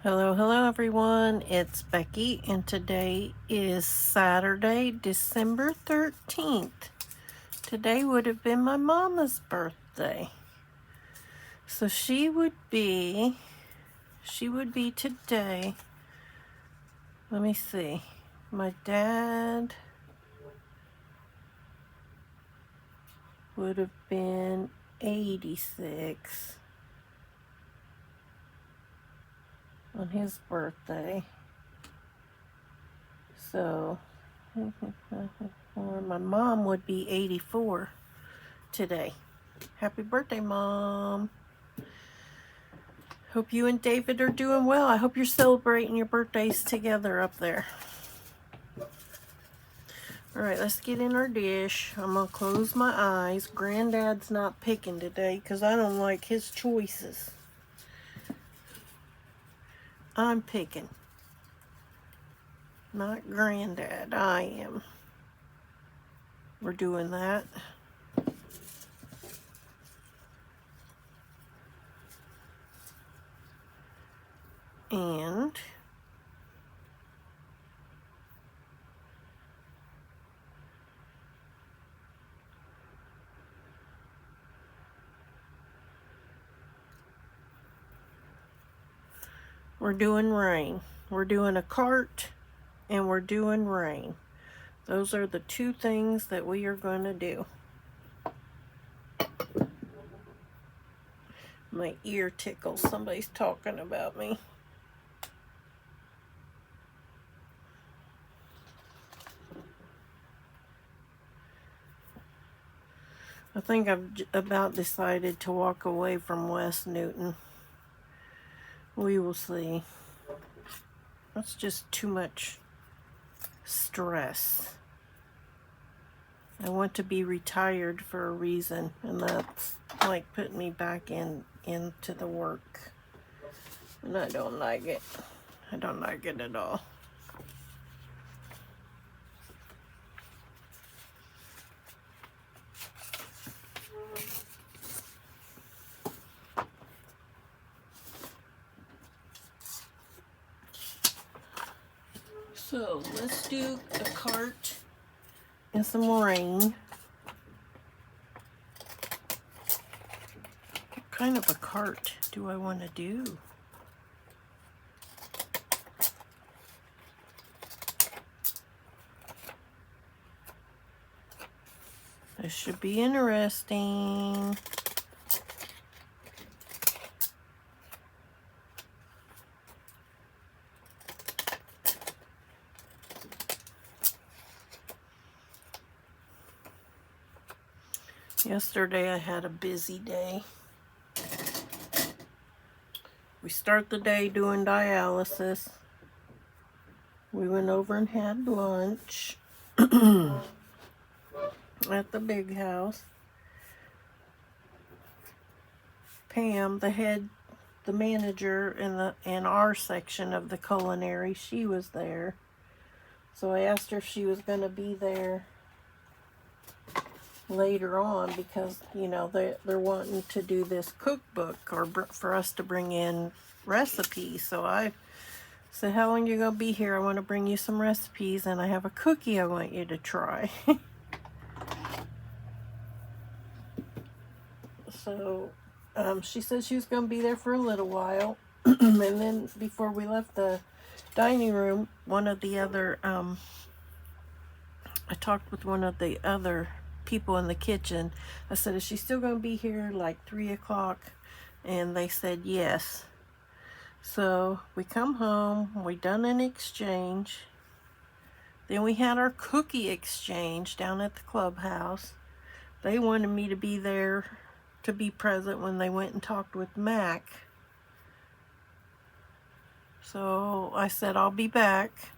Hello everyone. It's Becky, and today is Saturday, December 13th. Today would have been my mama's birthday. So she would be today. Let me see. My dad would have been 86 on his birthday. So, or my mom would be 84 today. Happy birthday, Mom. Hope you and David are doing well. I hope you're celebrating your birthdays together up there. All right, let's get in our dish. I'm going to close my eyes. Granddad's not picking today because I don't like his choices. I'm picking. Not Granddad. I am. We're doing that. And we're doing rain. We're doing a cart and we're doing rain. Those are the two things that we are going to do. My ear tickles. Somebody's talking about me. I think I've about decided to walk away from West Newton. We will see. That's just too much stress. I want to be retired for a reason, and that's like putting me back into the work. And I don't like it. I don't like it at all. So let's do a cart and some rain. What kind of a cart do I want to do? This should be interesting. Yesterday I had a busy day. We start the day doing dialysis. We went over and had lunch at the big house. Pam, the manager in our section of the culinary, she was there. So I asked her if she was going to be there later on because, you know, they're wanting to do this cookbook or for us to bring in recipes. So I said, how long are you going to be here? I want to bring you some recipes, and I have a cookie I want you to try. So she said she was going to be there for a little while. And then before we left the dining room, one of the other, I talked with one of the other people in the kitchen. I said, is she still going to be here like 3 o'clock? And they said yes. So we come home, we done an exchange. Then we had our cookie exchange down at the clubhouse. They wanted me to be there to be present when they went and talked with Mac. So I said, I'll be back.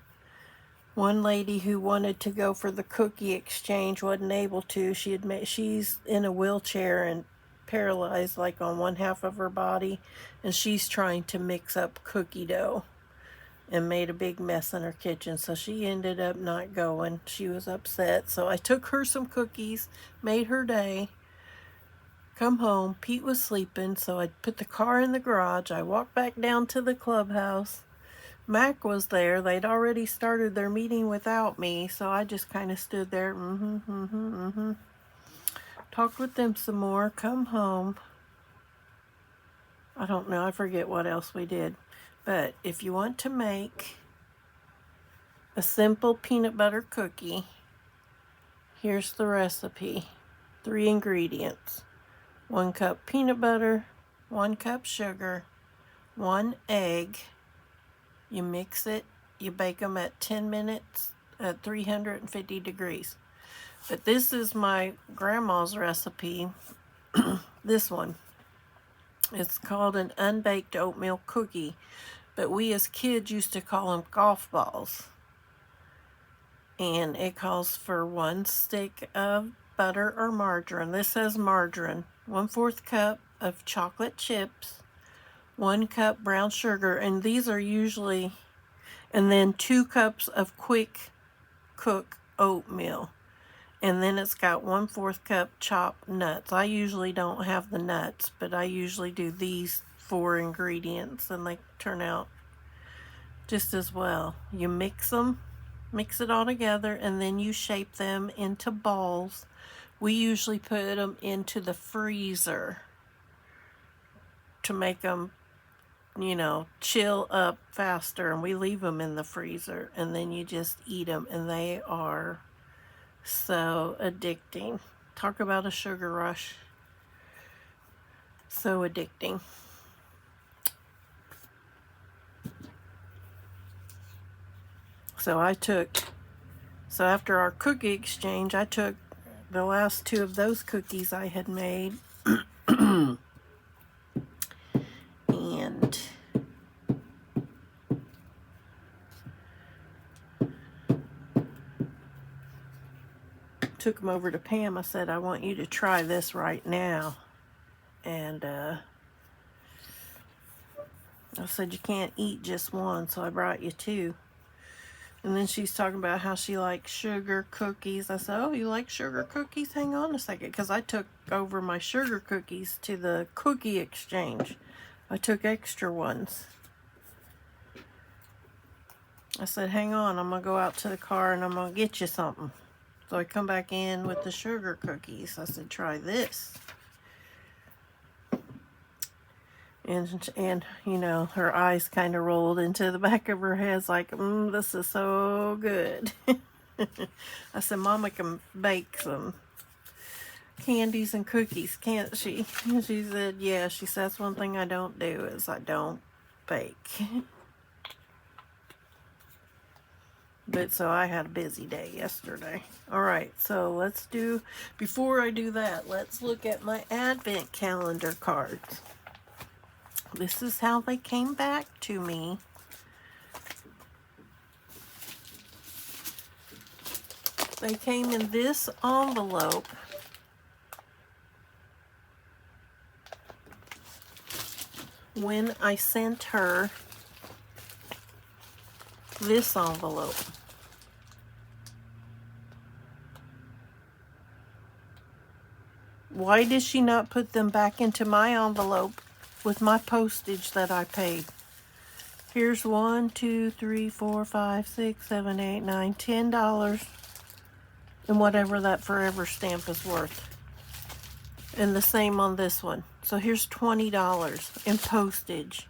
One lady who wanted to go for the cookie exchange wasn't able to. She's in a wheelchair and paralyzed like on one half of her body, and she's trying to mix up cookie dough and made a big mess in her kitchen. So she ended up not going. She was upset. So I took her some cookies, made her day. come home. Pete was sleeping, so I put the car in the garage. I walked back down to the clubhouse. Mac was there. They'd already started their meeting without me, so I just kind of stood there, talked with them some more, come home. I don't know, I forget what else we did. But if you want to make a simple peanut butter cookie, here's the recipe. 3 ingredients. 1 cup peanut butter, 1 cup sugar, 1 egg. You mix it, you bake them at 10 minutes at 350 degrees. But this is my grandma's recipe, this one. It's called an unbaked oatmeal cookie, but we as kids used to call them golf balls. And it calls for 1 stick of butter or margarine. This says margarine. 1/4 cup of chocolate chips, 1 cup brown sugar, and these are usually, and then 2 cups of quick cook oatmeal. And then it's got 1/4 cup chopped nuts. I usually don't have the nuts, but I usually do these 4 ingredients, and they turn out just as well. You mix them, mix it all together, and then you shape them into balls. We usually put them into the freezer to make them, you know, chill up faster, and we leave them in the freezer, and then you just eat them, and they are so addicting. Talk about a sugar rush. So addicting. So after our cookie exchange, I took the last 2 of those cookies I had made and took them over to Pam. I said, I want you to try this right now. And I said, you can't eat just 1, so I brought you 2. And then she's talking about how she likes sugar cookies. I said, oh, you like sugar cookies? Hang on a second, because I took over my sugar cookies to the cookie exchange. I took extra ones. I said, hang on, I'm going to go out to the car and I'm going to get you something. So I come back in with the sugar cookies. I said, try this. And you know, her eyes kind of rolled into the back of her head, like, this is so good. I said, Mama can bake some candies and cookies, can't she? And she said, yeah. She said, that's one thing I don't do, is I don't bake. But so I had a busy day yesterday. All right, so before I do that, let's look at my advent calendar cards. This is how they came back to me. They came in this envelope. When I sent her this envelope. Why did she not put them back into my envelope with my postage that I paid? Here's 1, 2, 3, 4, 5, 6, 7, 8, 9, $10, and whatever that forever stamp is worth. And the same on this one. So here's $20 in postage.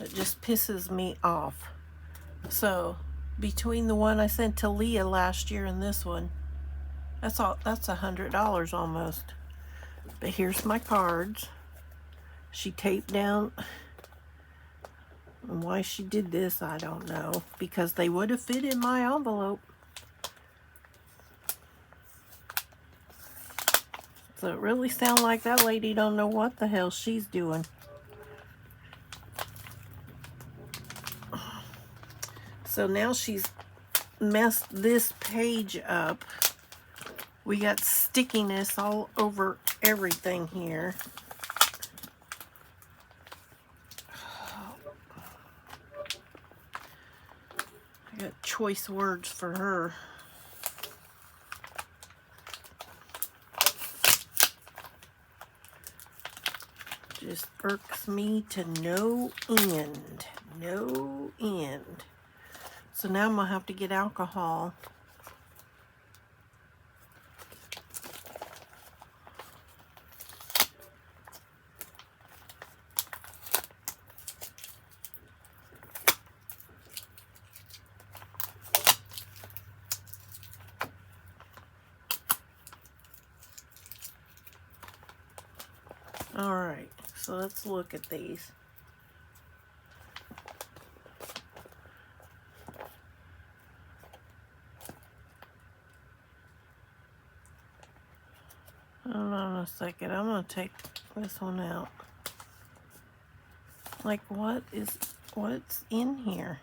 It just pisses me off. So between the one I sent to Leah last year and this one, that's $100 almost. But here's my cards. She taped down, and why she did this, I don't know, because they would have fit in my envelope. So it really sounds like that lady don't know what the hell she's doing. So now she's messed this page up. We got stickiness all over everything here. I got choice words for her. Just irks me to no end. No end. So now I'm going to have to get alcohol. Alright, so let's look at these. Hold on a second, I'm going to take this one out. Like, what's in here?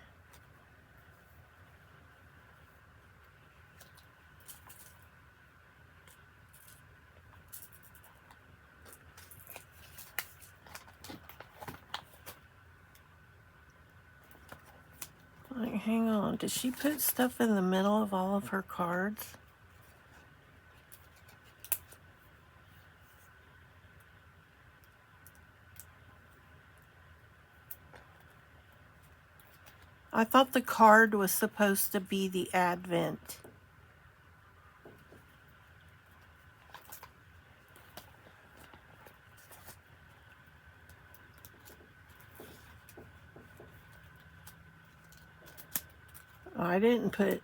Like, hang on, did she put stuff in the middle of all of her cards? I thought the card was supposed to be the Advent. I didn't put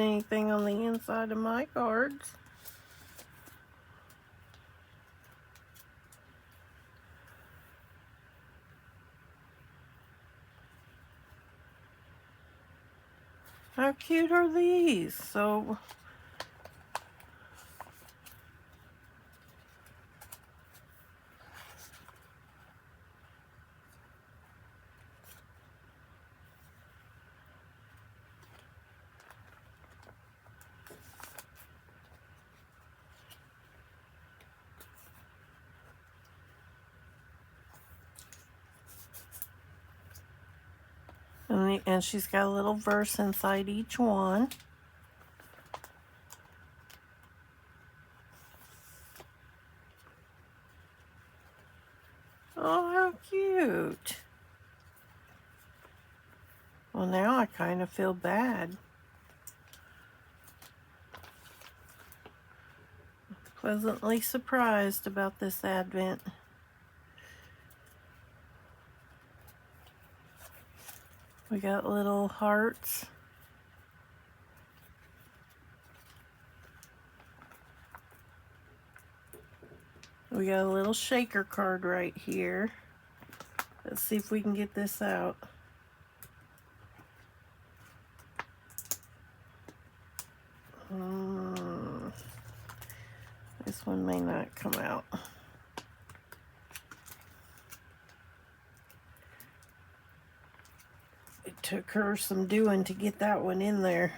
anything on the inside of my cards. How cute are these? So and she's got a little verse inside each one. Oh, how cute. Well, now I kind of feel bad. Pleasantly surprised about this Advent. We got little hearts. We got a little shaker card right here. Let's see if we can get this out. This one may not come out. It took her some doing to get that one in there.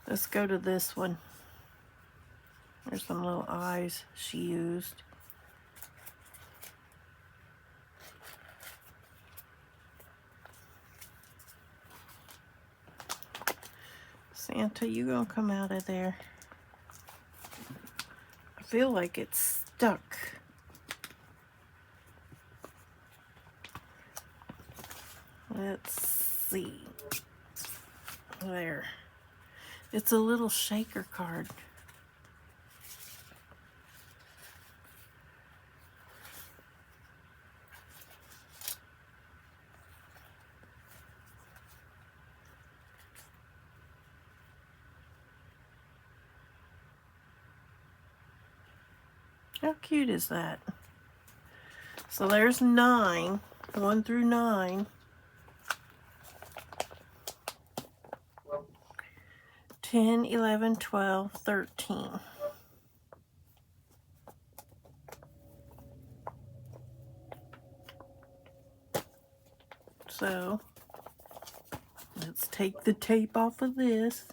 Let's go to this one. There's some little eyes she used. Santa, you gonna come out of there? I feel like it's stuck. Let's see. There. It's a little shaker card. How cute is that? So there's 9, 1 through 9. 10, 11, 12, 13. So let's take the tape off of this.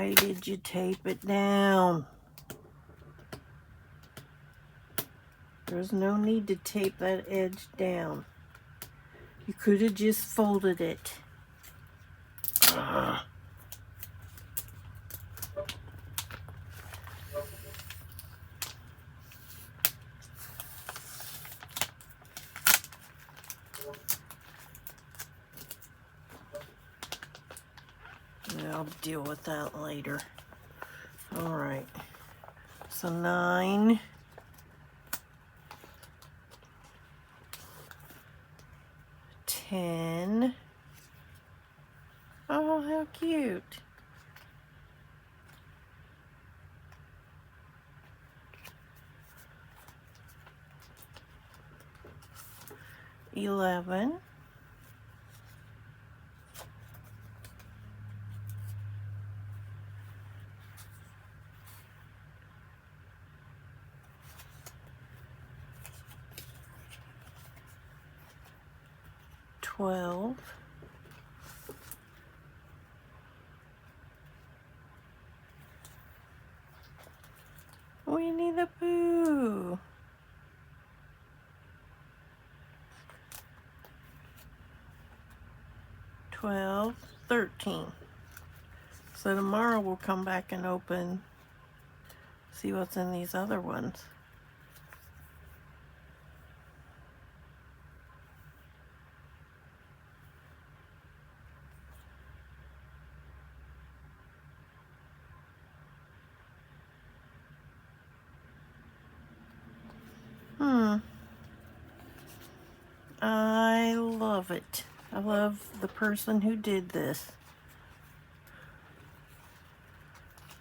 Why did you tape it down? There's no need to tape that edge down. You could have just folded it. Ugh. I'll deal with that later. All right. So 9. 10. Oh, how cute. 11. 12. 12. 12, 13. So tomorrow we'll come back and open, see what's in these other ones. I love it. I love the person who did this.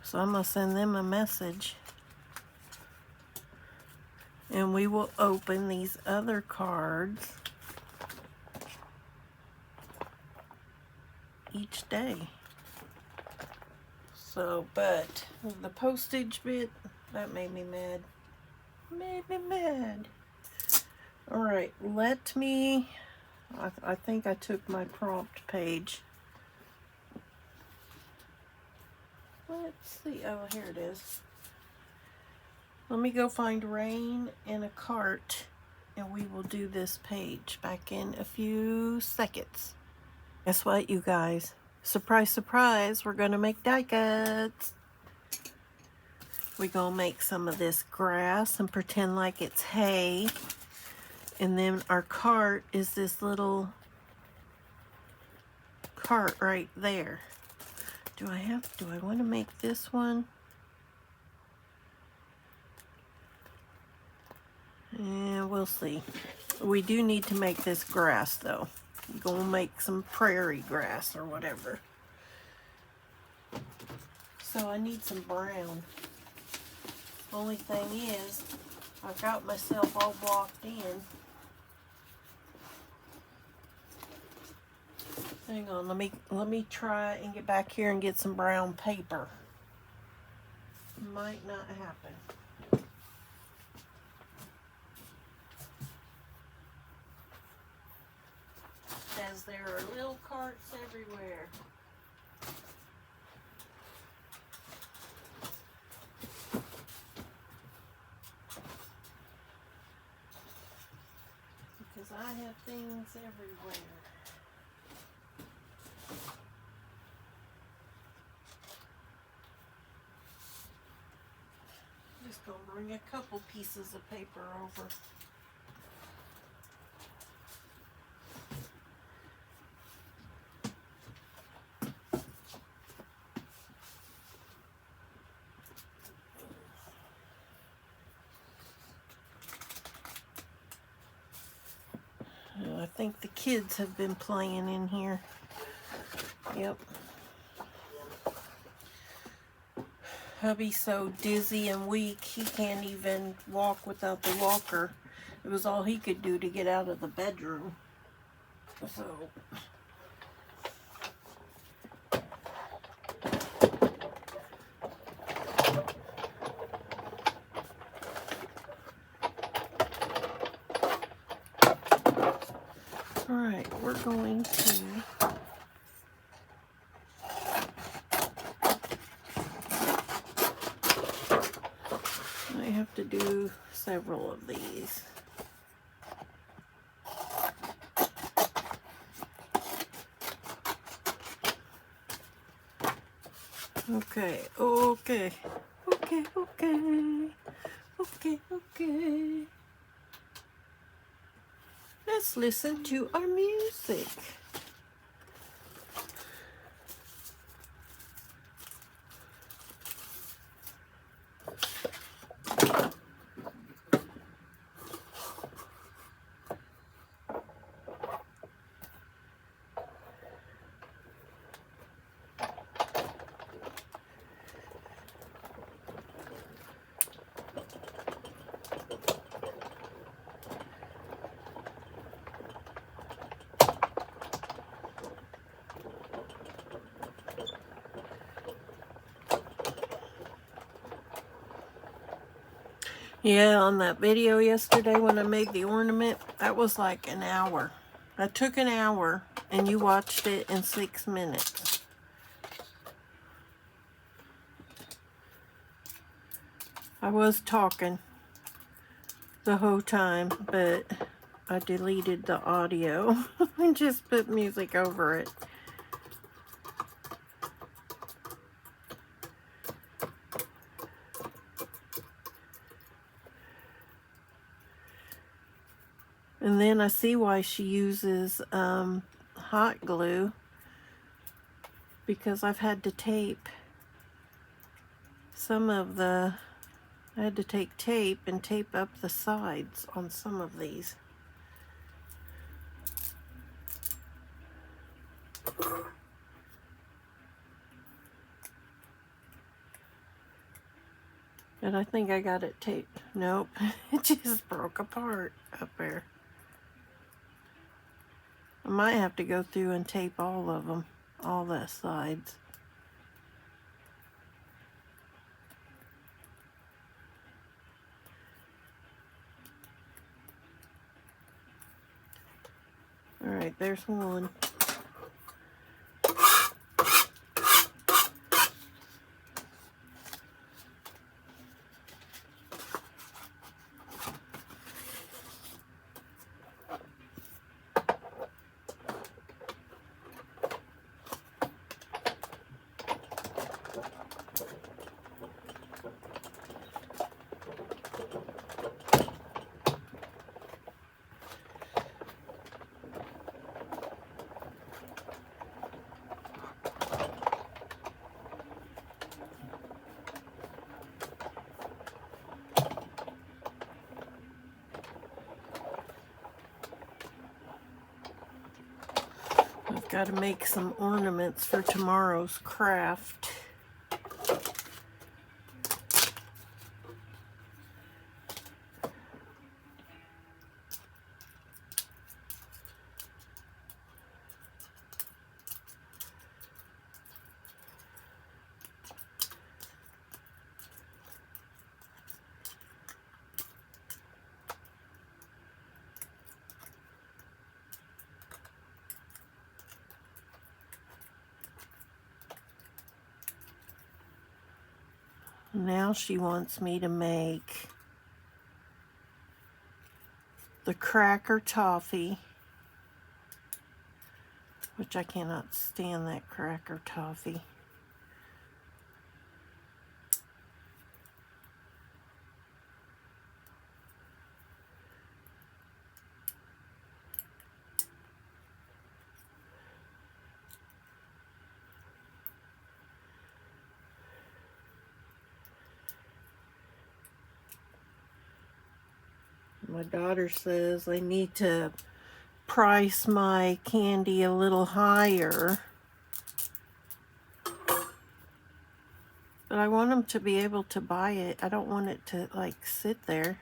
So I'm going to send them a message. And we will open these other cards each day. So, but the postage bit, that made me mad. Made me mad. Alright, let me, I think I took my prompt page. Let's see, oh, here it is. Let me go find Rain in a cart, and we will do this page back in a few seconds. Guess what, you guys? Surprise, surprise, we're gonna make die cuts. We're gonna make some of this grass and pretend like it's hay. And then our cart is this little cart right there. Do I want to make this one? Yeah, we'll see. We do need to make this grass though. We're gonna make some prairie grass or whatever. So I need some brown. Only thing is, I've got myself all blocked in. Hang on, let me try and get back here and get some brown paper. Might not happen. As there are little carts everywhere. Because I have things everywhere. Just gonna bring a couple pieces of paper over. I think the kids have been playing in here. Yep. Hubby's so dizzy and weak, he can't even walk without the walker. It was all he could do to get out of the bedroom. So... Alright, we're going to to do several of these. Okay, okay, okay, okay, okay, okay. Let's listen to our music. Yeah, on that video yesterday when I made the ornament, that was like an hour. That took an hour, and you watched it in 6 minutes. I was talking the whole time, but I deleted the audio and just put music over it. And then I see why she uses hot glue, because I've had to tape some of the, I had to take tape and tape up the sides on some of these. And I think I got it taped. Nope, it just broke apart up there. I might have to go through and tape all of them, all the sides. All right, there's one. I've got to make some ornaments for tomorrow's craft. Now she wants me to make the cracker toffee, which I cannot stand that cracker toffee. My daughter says I need to price my candy a little higher. But I want them to be able to buy it. I don't want it to like sit there.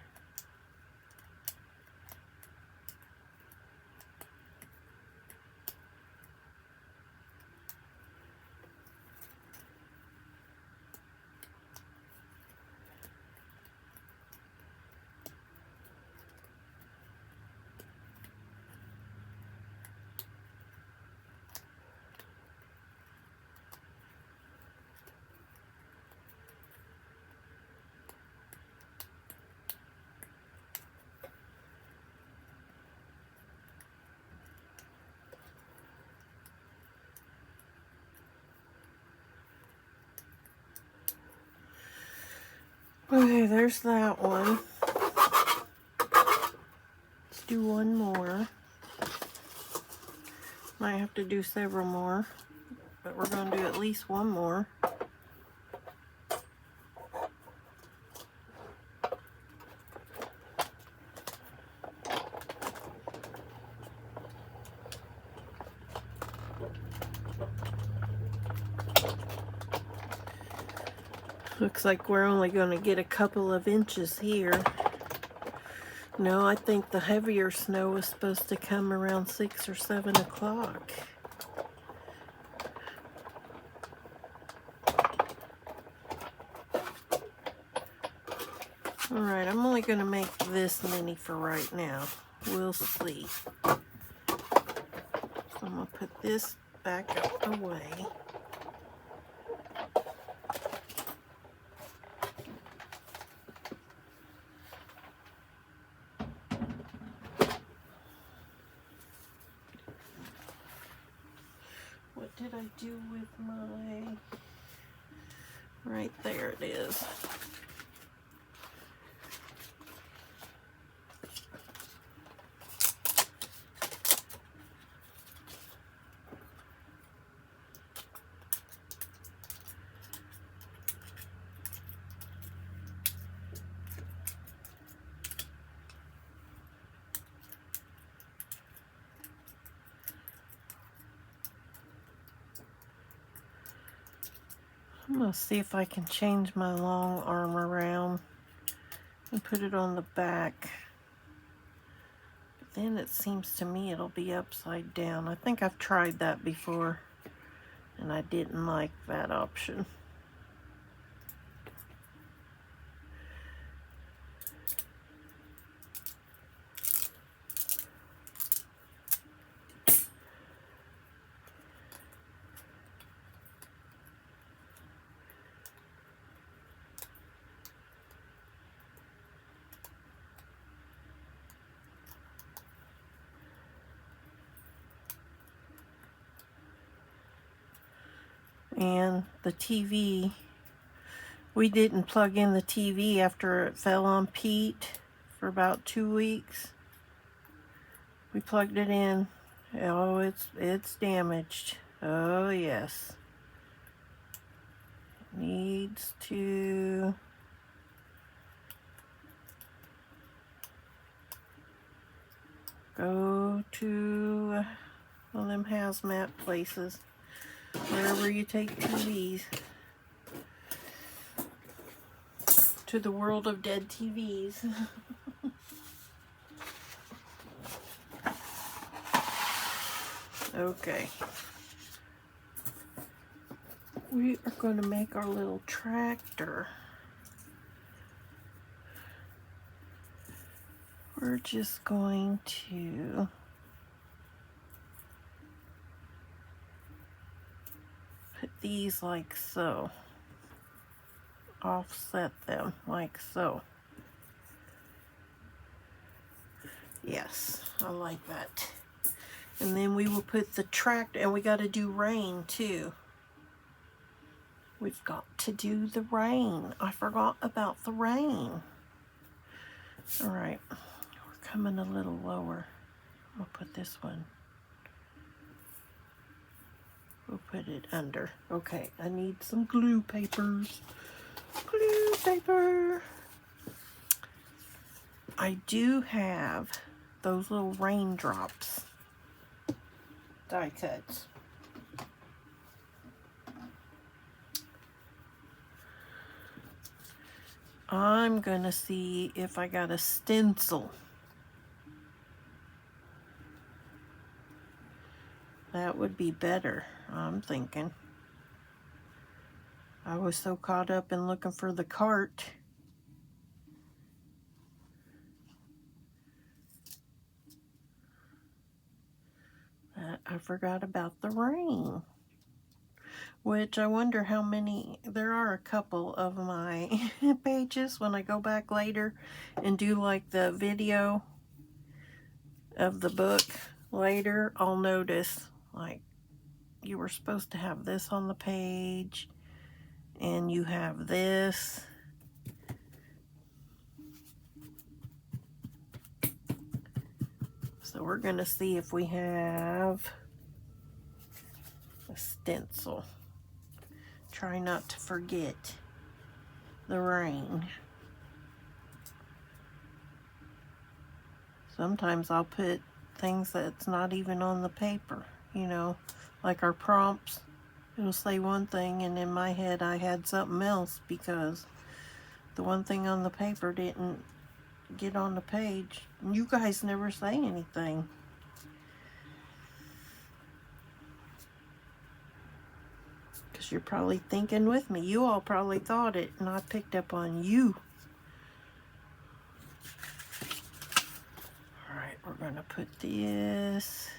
Okay, there's that one. Let's do one more. Might have to do several more, but we're going to do at least one more. Looks like we're only going to get a couple of inches here. No, I think the heavier snow was supposed to come around 6 or 7 o'clock. Alright, I'm only going to make this many for right now. We'll see. So I'm going to put this back out the way. What did I do with my... Right there it is. I'm going to see if I can change my long arm around and put it on the back. But then it seems to me it'll be upside down. I think I've tried that before and I didn't like that option. And the TV, we didn't plug in the TV after it fell on Pete for about 2 weeks. We plugged it in. Oh, it's damaged. Oh, yes. It needs to go to one of them hazmat places. Wherever you take TVs. To the world of dead TVs. Okay. We are going to make our little tractor. We're just going to put these like so. Offset them like so. Yes, I like that. And then we will put the tractor, and we got to do rain too. We've got to do the rain. I forgot about the rain. All right, we're coming a little lower. We'll put this one. We'll put it under. Okay, I need some glue papers. Glue paper. I do have those little raindrops die cuts. I'm gonna see if I got a stencil. That would be better, I'm thinking. I was so caught up in looking for the cart. That I forgot about the rain. Which I wonder how many, there are a couple of my pages when I go back later and do like the video of the book later, I'll notice like you were supposed to have this on the page and you have this So we're going to see if we have a stencil. Try not to forget the rain. Sometimes I'll put things that's not even on the paper, you know, like our prompts. It'll say one thing and in my head I had something else because the one thing on the paper didn't get on the page. You guys never say anything. Because you're probably thinking with me. You all probably thought it and I picked up on you. Alright, we're going to put this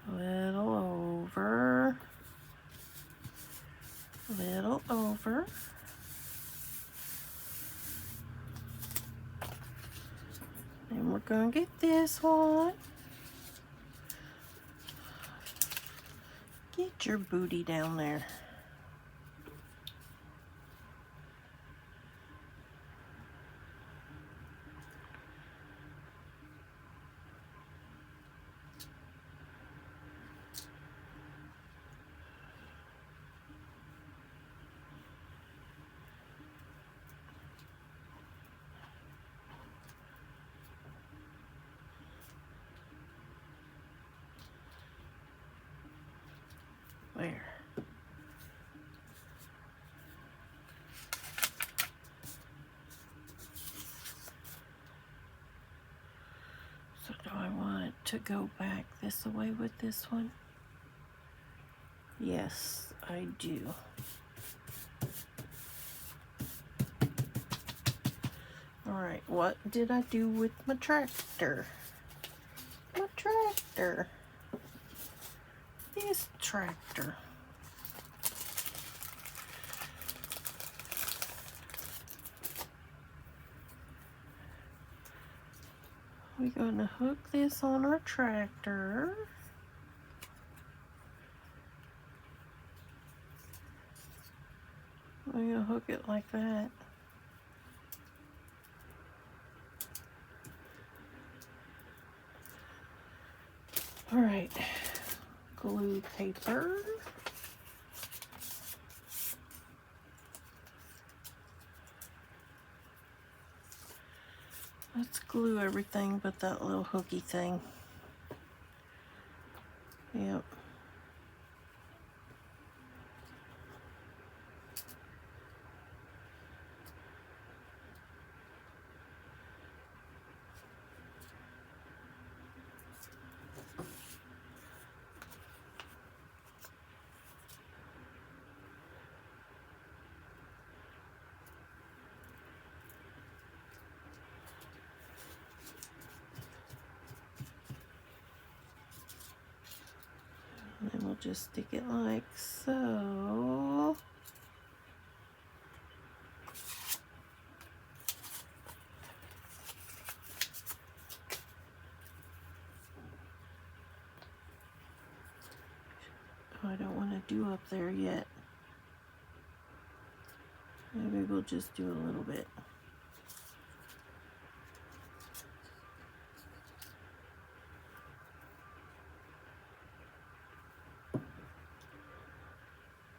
a little over. Little over. And we're going to get this one. Get your booty down there. There. So do I want it to go back this way with this one? Yes, I do. Alright, what did I do with my tractor? My tractor. This tractor. We're going to hook this on our tractor. We're going to hook it like that. Alright, glue paper. Let's glue everything but that little hooky thing. Yep. And then we'll just stick it like so. Oh, I don't want to do up there yet. Maybe we'll just do a little bit.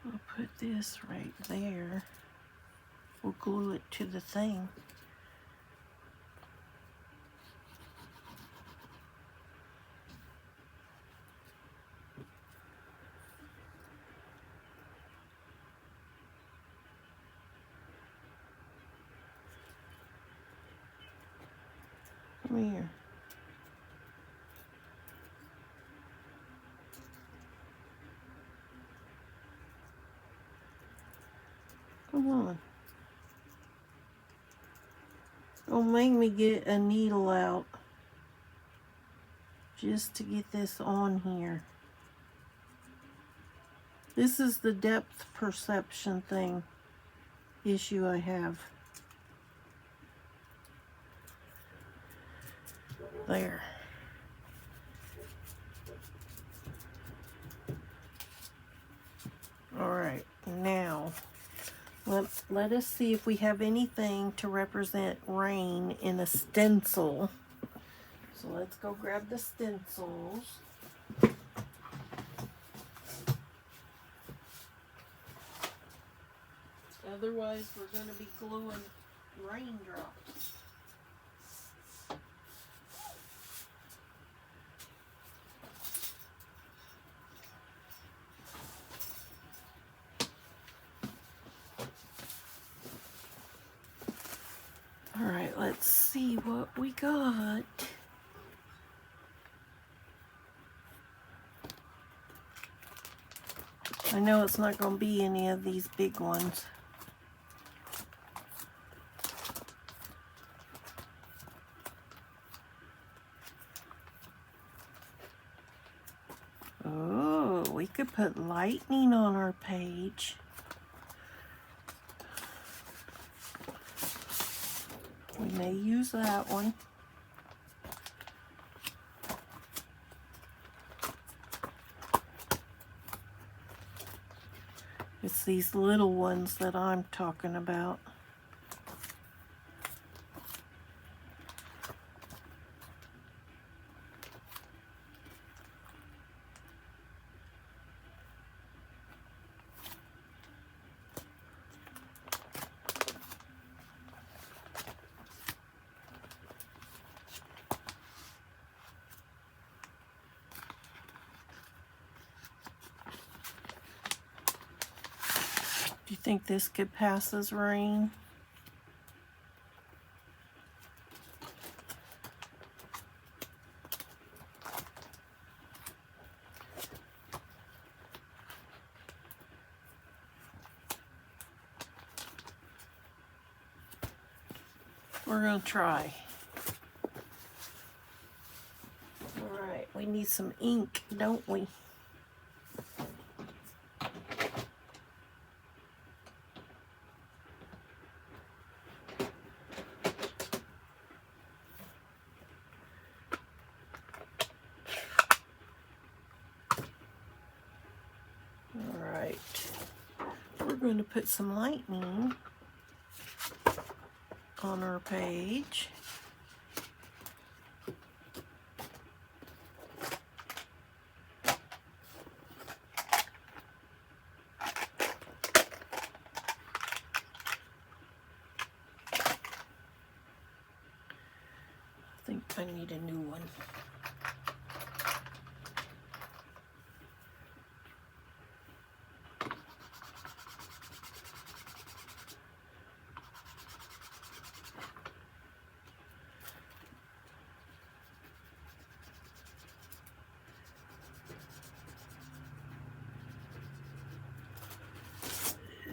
I'll put this right there. We'll glue it to the thing. Come here. Come on. Don't make me get a needle out just to get this on here. This is the depth perception thing issue I have. There. Alright, now let us see if we have anything to represent rain in a stencil. So let's go grab the stencils. Otherwise, we're going to be gluing raindrops. All right, let's see what we got. I know it's not going to be any of these big ones. Oh, we could put lightning on our page. We may use that one. It's these little ones that I'm talking about. Do you think this could pass as rain? We're gonna try. All right, we need some ink, don't we? All right, we're going to put some lightning on our page. I think I need a new one.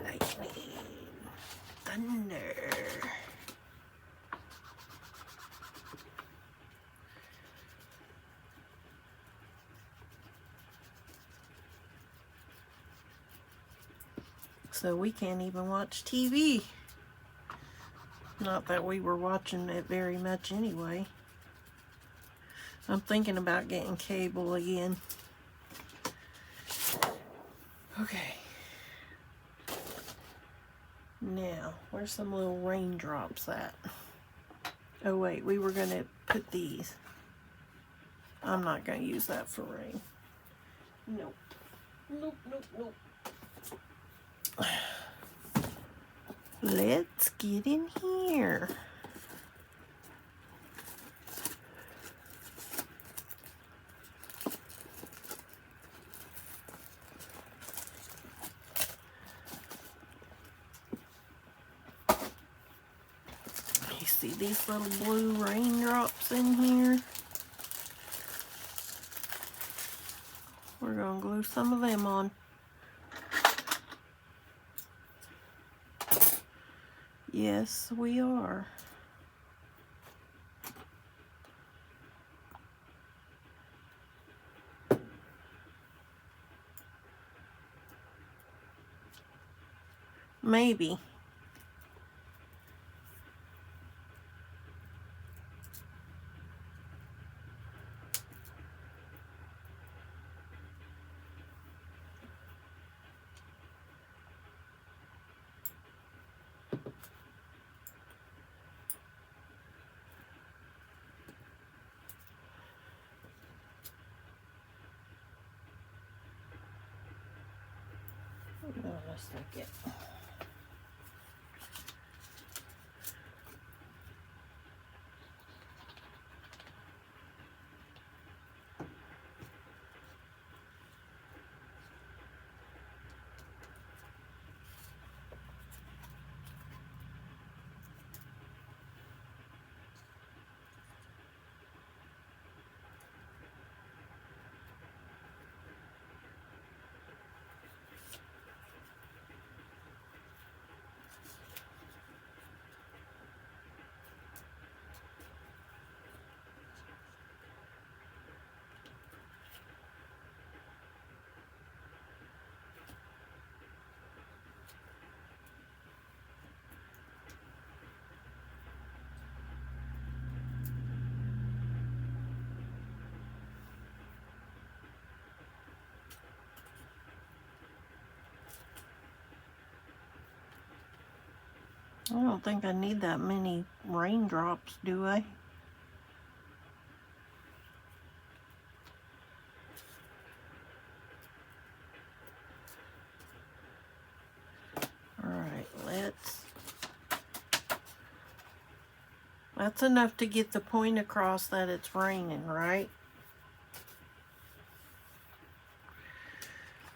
Lightning, thunder. So we can't even watch TV. Not that we were watching it very much anyway. I'm thinking about getting cable again. Okay. Now, where's some little raindrops at? Oh wait, we were gonna put these. I'm not gonna use that for rain. Nope. Nope, nope, nope. Let's get in here. You see these little blue raindrops in here? We're gonna glue some of them on. Yes, we are. Maybe. a second. I don't think I need that many raindrops, do I? Alright, that's enough to get the point across that it's raining, right?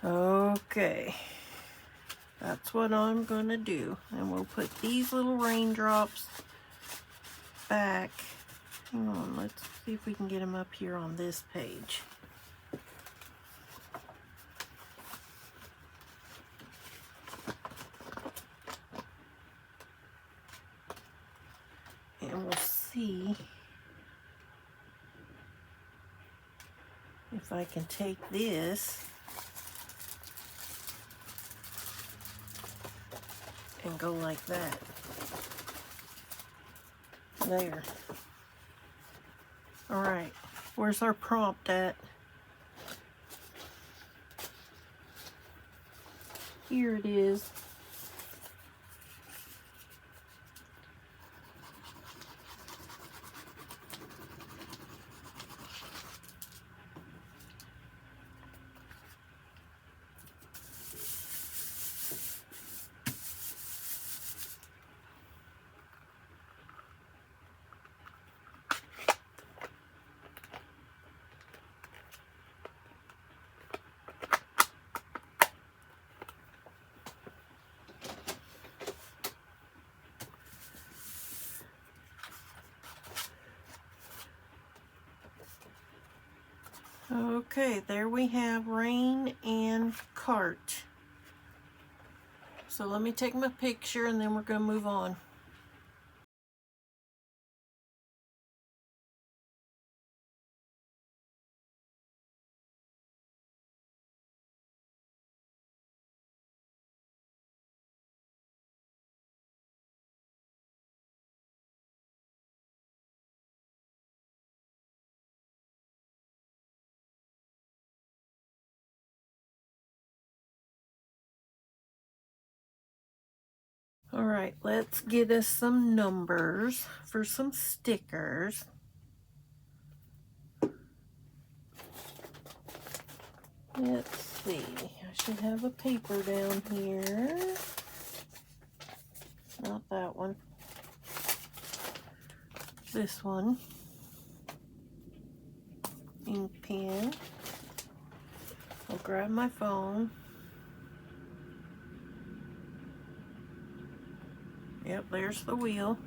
Okay. That's what I'm gonna do. And we'll put these little raindrops back. Hang on, let's see if we can get them up here on this page. And we'll see if I can take this and go like that. There. All right, where's our prompt at? Here it is. Okay, there we have rain and cart. So let me take my picture and then we're going to move on. All right, let's get us some numbers for some stickers. Let's see, I should have a paper down here. Not that one. This one. Ink pen. I'll grab my phone. Yep, there's the wheel.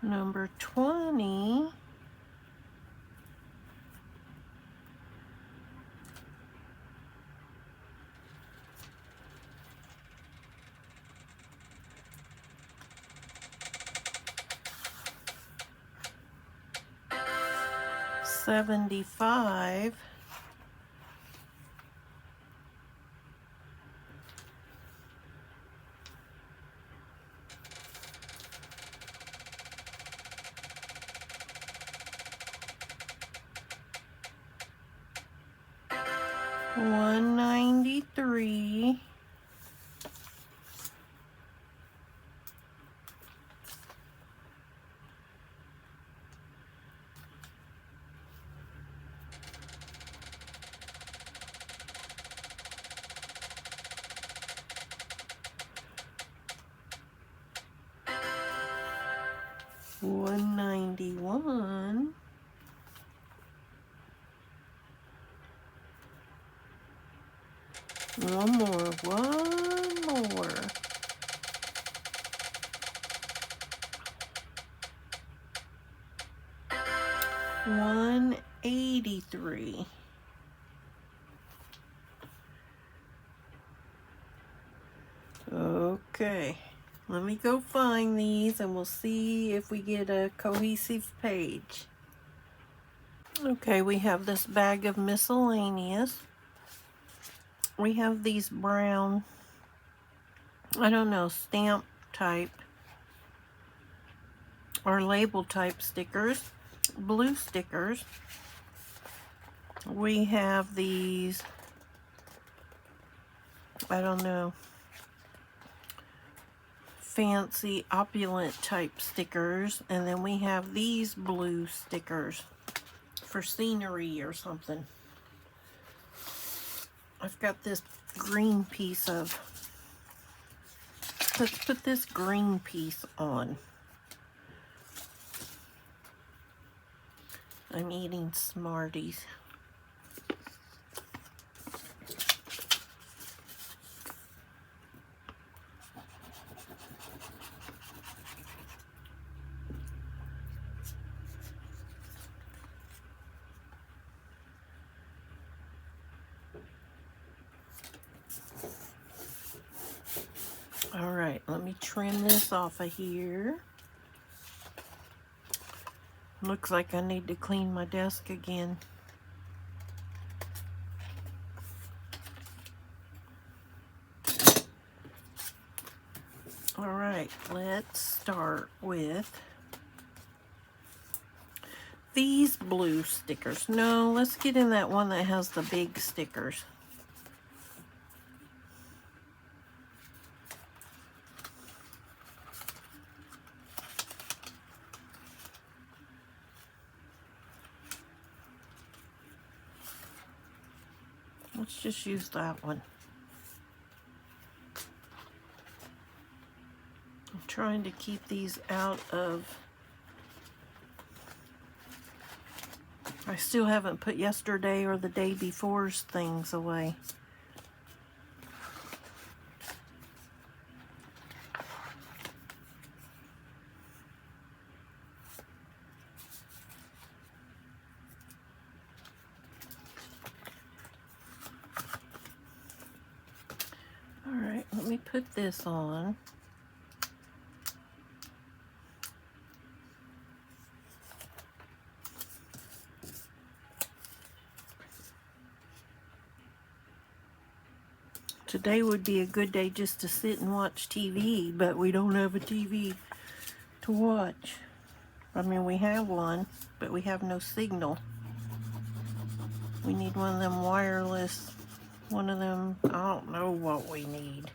Number 20. $75. 193. 191. 1 more. 1 more. 183. Okay, let me go find these and we'll see if we get a cohesive page. Okay, we have this bag of miscellaneous. We have these brown, I don't know, stamp type or label type stickers, blue stickers. We have these, I don't know, fancy opulent type stickers, and then we have these blue stickers for scenery or something. I've got this green piece of, let's put this green piece on. I'm eating Smarties. All right, let me trim this off of here. Looks like I need to clean my desk again. All right, let's start with these blue stickers. No, let's get in that one that has the big stickers. Let's just use that one. I'm trying to keep these out of... I still haven't put yesterday or the day before's things away. All right, let me put this on. Today would be a good day just to sit and watch TV, but we don't have a TV to watch. I mean, we have one, but we have no signal. We need one of them wireless, one of them, I don't know what we need.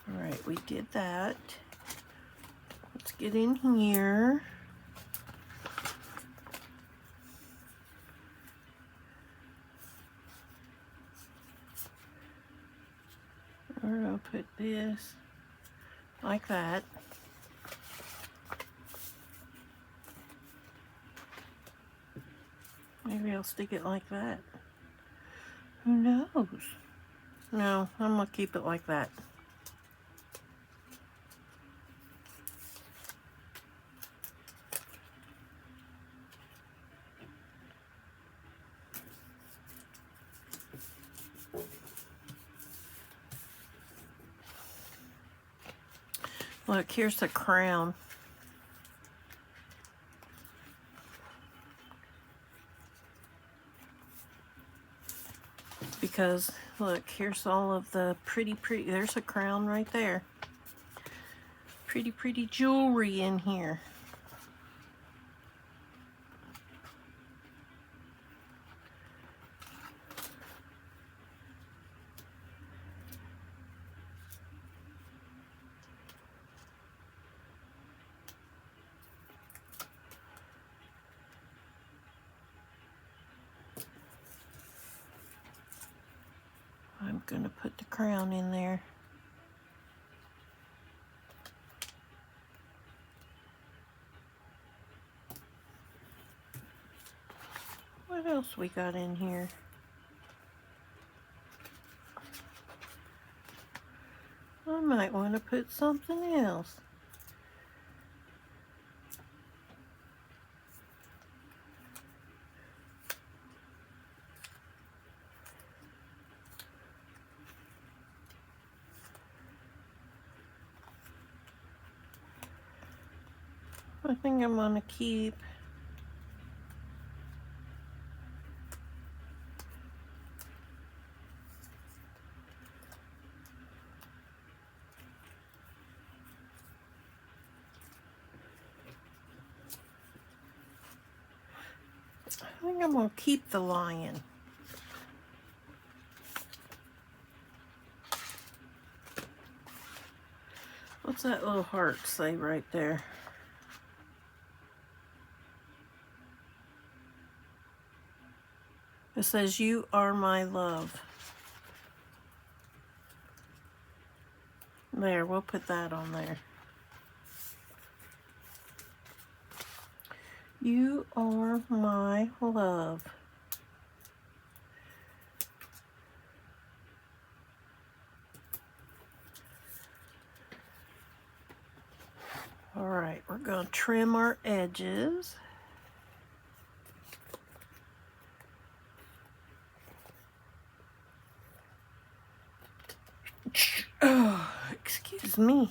All right, we did that. Let's get in here. Or I'll put this like that. Maybe I'll stick it like that. Who knows? No, I'm gonna keep it like that. Look, here's the crown. Because, look, here's all of the pretty, there's a crown right there. pretty jewelry in here. I'm gonna put the crown in there. What else we got in here? I might want to put something else. I think I'm gonna keep the lion. What's that little heart say right there? It says, "You are my love." There, we'll put that on there. You are my love. All right, we're going to trim our edges. Oh, excuse me.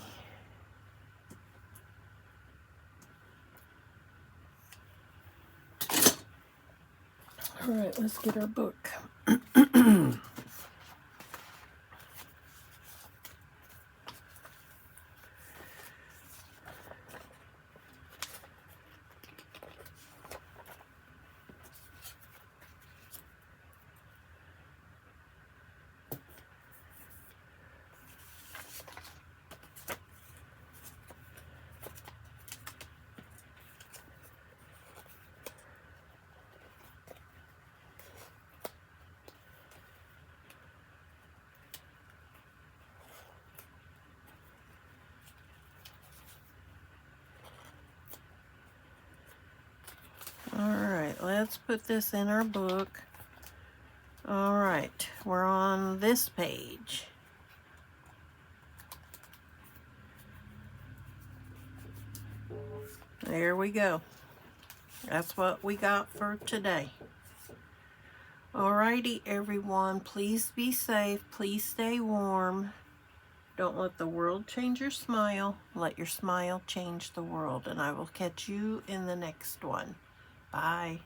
All right, let's get our book. Alright, let's put this in our book. Alright, we're on this page. There we go. That's what we got for today. Alrighty, everyone. Please be safe. Please stay warm. Don't let the world change your smile. Let your smile change the world. And I will catch you in the next one. Bye.